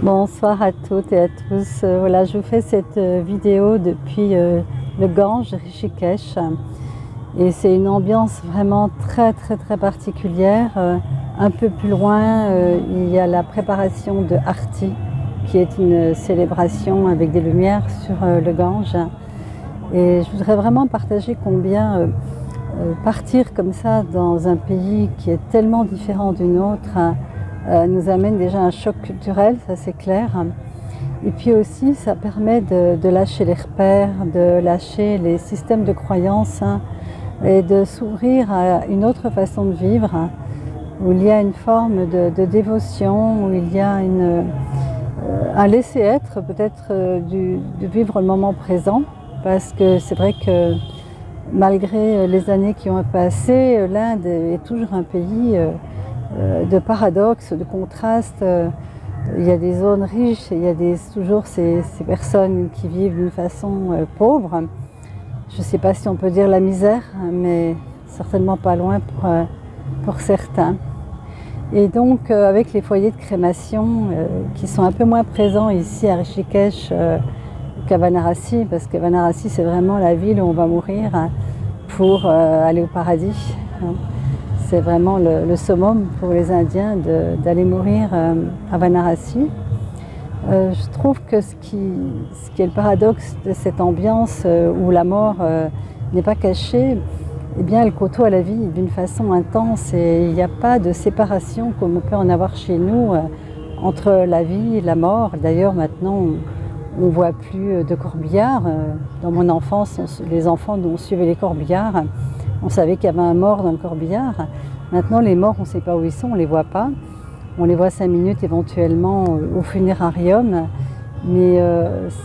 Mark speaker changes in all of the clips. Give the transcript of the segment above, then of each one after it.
Speaker 1: Bonsoir à toutes et à tous. Voilà, je vous fais cette vidéo depuis le Gange, Rishikesh. Et c'est une ambiance vraiment très particulière. Un peu plus loin, il y a la préparation de Arti, qui est une célébration avec des lumières sur le Gange. Et je voudrais vraiment partager combien partir comme ça dans un pays qui est tellement différent du nôtre nous amène déjà un choc culturel, ça c'est clair. Et puis aussi, ça permet de lâcher les repères, de lâcher les systèmes de croyances et de s'ouvrir à une autre façon de vivre, où il y a une forme de dévotion, où il y a un laisser-être peut-être de vivre le moment présent, parce que c'est vrai que malgré les années qui ont passé, l'Inde est toujours un pays de paradoxes, de contrastes. Il y a des zones riches et il y a toujours ces personnes qui vivent d'une façon pauvre. Je ne sais pas si on peut dire la misère, mais certainement pas loin pour certains. Et donc avec les foyers de crémation qui sont un peu moins présents ici à Rishikesh qu'à Varanasi, parce que Varanasi c'est vraiment la ville où on va mourir pour aller au paradis. C'est vraiment le summum pour les Indiens d'aller mourir à Varanasi. Je trouve que ce qui est le paradoxe de cette ambiance où la mort n'est pas cachée, eh bien elle côtoie la vie d'une façon intense et il n'y a pas de séparation comme on peut en avoir chez nous entre la vie et la mort. D'ailleurs maintenant on ne voit plus de corbillards. Dans mon enfance, les enfants dont on suivait les corbillards, on savait qu'il y avait un mort dans le corbillard. Maintenant, les morts, on ne sait pas où ils sont, on ne les voit pas. On les voit 5 minutes éventuellement au funérarium. Mais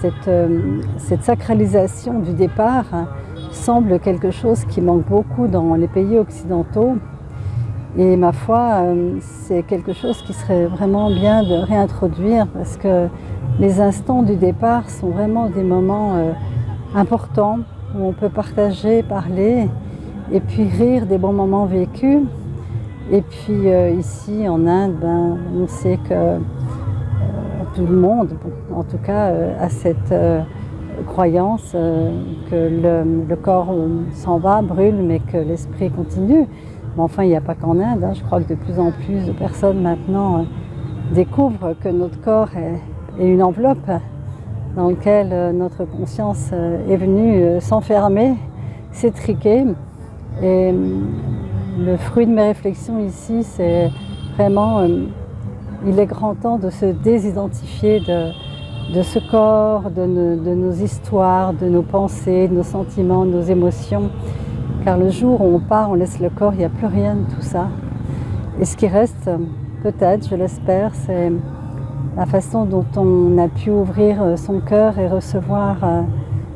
Speaker 1: cette sacralisation du départ semble quelque chose qui manque beaucoup dans les pays occidentaux. Et ma foi, c'est quelque chose qui serait vraiment bien de réintroduire parce que les instants du départ sont vraiment des moments importants où on peut partager, parler et puis rire des bons moments vécus. Et puis ici en Inde, on sait que tout le monde, en tout cas, a cette croyance que le corps s'en va, brûle, mais que l'esprit continue. Mais enfin, il n'y a pas qu'en Inde. Je crois que de plus en plus de personnes maintenant découvrent que notre corps est une enveloppe dans laquelle notre conscience est venue s'enfermer, s'étriquer. Et le fruit de mes réflexions ici, c'est vraiment, il est grand temps de se désidentifier de ce corps, de nos histoires, de nos pensées, de nos sentiments, de nos émotions. Car le jour où on part, on laisse le corps, il n'y a plus rien de tout ça. Et ce qui reste, peut-être, je l'espère, c'est la façon dont on a pu ouvrir son cœur et recevoir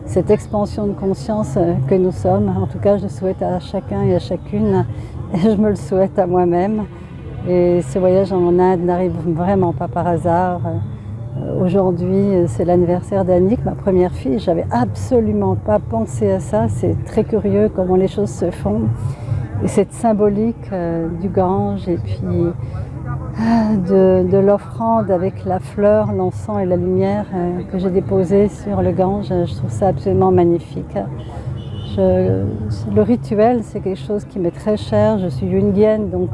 Speaker 1: cette expansion de conscience que nous sommes. En tout cas, je le souhaite à chacun et à chacune, et je me le souhaite à moi-même. Et ce voyage en Inde n'arrive vraiment pas par hasard. Aujourd'hui, c'est l'anniversaire d'Annick, ma première fille. Je n'avais absolument pas pensé à ça. C'est très curieux comment les choses se font. Et cette symbolique du Gange et puis de l'offrande avec la fleur, l'encens et la lumière que j'ai déposée sur le Gange, je trouve ça absolument magnifique. Le rituel, c'est quelque chose qui m'est très cher. Je suis jungienne, donc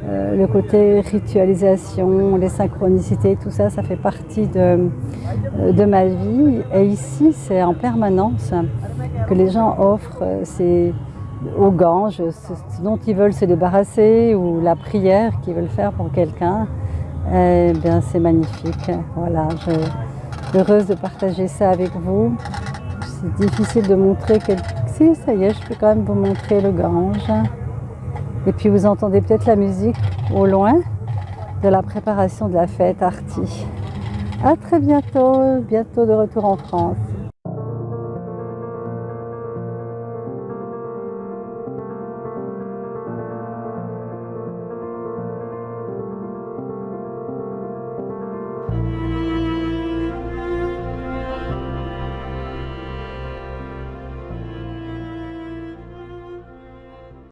Speaker 1: le côté ritualisation, les synchronicités, tout ça, ça fait partie de ma vie. Et ici, c'est en permanence que les gens offrent au Gange ce dont ils veulent se débarrasser ou la prière qu'ils veulent faire pour quelqu'un. Eh bien, c'est magnifique. Voilà, je suis heureuse de partager ça avec vous. C'est difficile de montrer Si, ça y est, je peux quand même vous montrer le Gange. Et puis vous entendez peut-être la musique au loin de la préparation de la fête Arti. À très bientôt de retour en France.